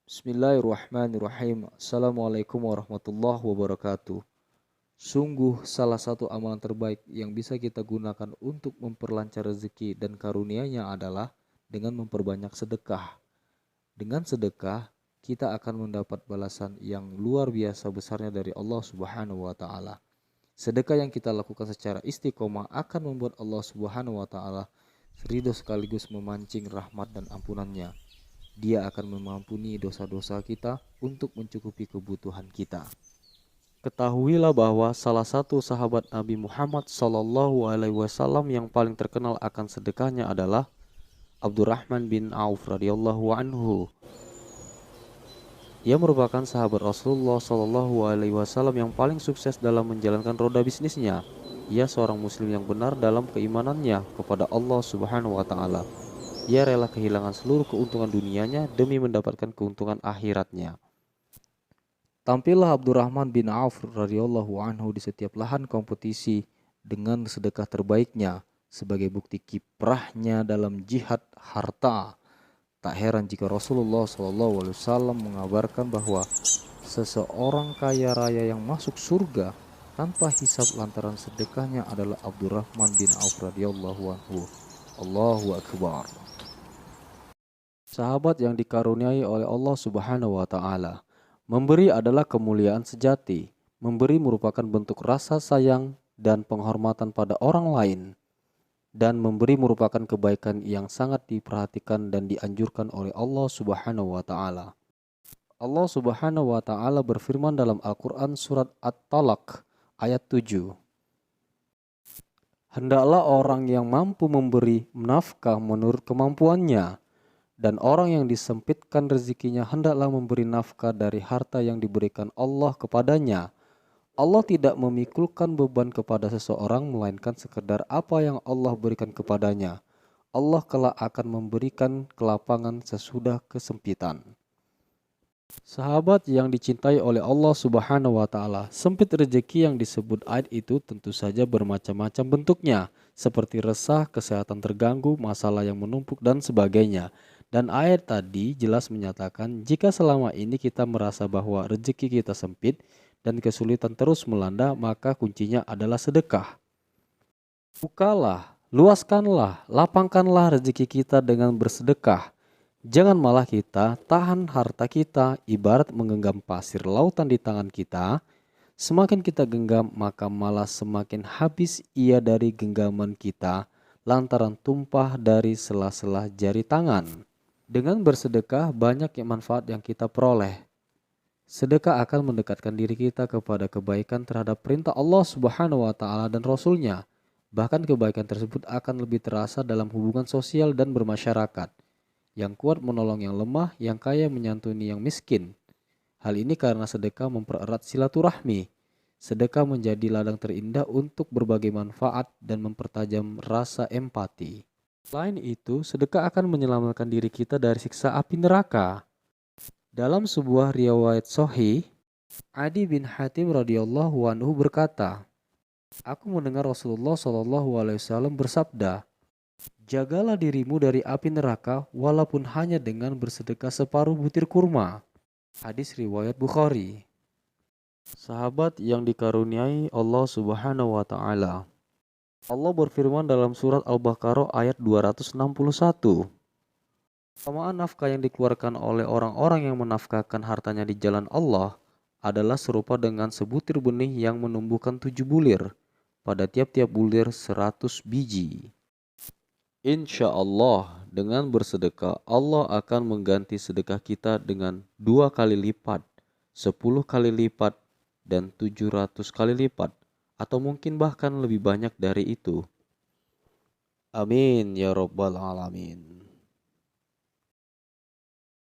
Bismillahirrahmanirrahim. Assalamualaikum warahmatullahi wabarakatuh. Sungguh salah satu amalan terbaik yang bisa kita gunakan untuk memperlancar rezeki dan karunia-Nya adalah dengan memperbanyak sedekah. Dengan sedekah, kita akan mendapat balasan yang luar biasa besarnya dari Allah Subhanahu wa taala. Sedekah yang kita lakukan secara istiqomah akan membuat Allah Subhanahu wa taala ridho sekaligus memancing rahmat dan ampunannya. Dia akan mengampuni dosa-dosa kita untuk mencukupi kebutuhan kita. Ketahuilah bahwa salah satu sahabat Nabi Muhammad SAW yang paling terkenal akan sedekahnya adalah Abdurrahman bin Auf radhiyallahu anhu. Ia merupakan sahabat Rasulullah SAW yang paling sukses dalam menjalankan roda bisnisnya. Ia seorang muslim yang benar dalam keimanannya kepada Allah Subhanahu wa taala. Ia rela kehilangan seluruh keuntungan dunianya demi mendapatkan keuntungan akhiratnya. Tampillah Abdurrahman bin Auf radhiyallahu anhu di setiap lahan kompetisi dengan sedekah terbaiknya sebagai bukti kiprahnya dalam jihad harta. Tak heran jika Rasulullah SAW mengabarkan bahwa seseorang kaya raya yang masuk surga tanpa hisab lantaran sedekahnya adalah Abdurrahman bin Auf radhiyallahu anhu. Allahu Akbar. Sahabat yang dikaruniai oleh Allah Subhanahu wa taala. Memberi adalah kemuliaan sejati. Memberi merupakan bentuk rasa sayang dan penghormatan pada orang lain. Dan memberi merupakan kebaikan yang sangat diperhatikan dan dianjurkan oleh Allah Subhanahu wa taala. Allah Subhanahu wa taala berfirman dalam Al-Qur'an surat At-Talaq ayat 7. Hendaklah orang yang mampu memberi nafkah menurut kemampuannya. Dan orang yang disempitkan rezekinya hendaklah memberi nafkah dari harta yang diberikan Allah kepadanya. Allah tidak memikulkan beban kepada seseorang melainkan sekedar apa yang Allah berikan kepadanya. Allah kelak akan memberikan kelapangan sesudah kesempitan. Sahabat yang dicintai oleh Allah Subhanahu wa taala, sempit rezeki yang disebut ayat itu tentu saja bermacam-macam bentuknya, seperti resah, kesehatan terganggu, masalah yang menumpuk dan sebagainya. Dan ayat tadi jelas menyatakan jika selama ini kita merasa bahwa rezeki kita sempit dan kesulitan terus melanda, maka kuncinya adalah sedekah. Bukalah, luaskanlah, lapangkanlah rezeki kita dengan bersedekah. Jangan malah kita tahan harta kita ibarat menggenggam pasir lautan di tangan kita. Semakin kita genggam maka malah semakin habis ia dari genggaman kita lantaran tumpah dari sela-sela jari tangan. Dengan bersedekah banyak manfaat yang kita peroleh. Sedekah akan mendekatkan diri kita kepada kebaikan terhadap perintah Allah Subhanahu wa taala dan Rasul-Nya. Bahkan kebaikan tersebut akan lebih terasa dalam hubungan sosial dan bermasyarakat. Yang kuat menolong yang lemah, yang kaya menyantuni yang miskin. Hal ini karena sedekah mempererat silaturahmi. Sedekah menjadi ladang terindah untuk berbagai manfaat dan mempertajam rasa empati. Selain itu, sedekah akan menyelamatkan diri kita dari siksa api neraka. Dalam sebuah riwayat sahih, Adi bin Hatim radhiyallahu anhu berkata, "Aku mendengar Rasulullah SAW bersabda, jagalah dirimu dari api neraka walaupun hanya dengan bersedekah separuh butir kurma." Hadis riwayat Bukhari. Sahabat yang dikaruniai Allah Subhanahu wa taala. Allah berfirman dalam surat Al-Baqarah ayat 261. Keutamaan nafkah yang dikeluarkan oleh orang-orang yang menafkahkan hartanya di jalan Allah adalah serupa dengan sebutir benih yang menumbuhkan 7 bulir. Pada tiap-tiap bulir 100 biji. Insya Allah dengan bersedekah Allah akan mengganti sedekah kita dengan 2 kali lipat, 10 kali lipat, dan 700 kali lipat. Atau mungkin bahkan lebih banyak dari itu. Amin ya rabbal alamin.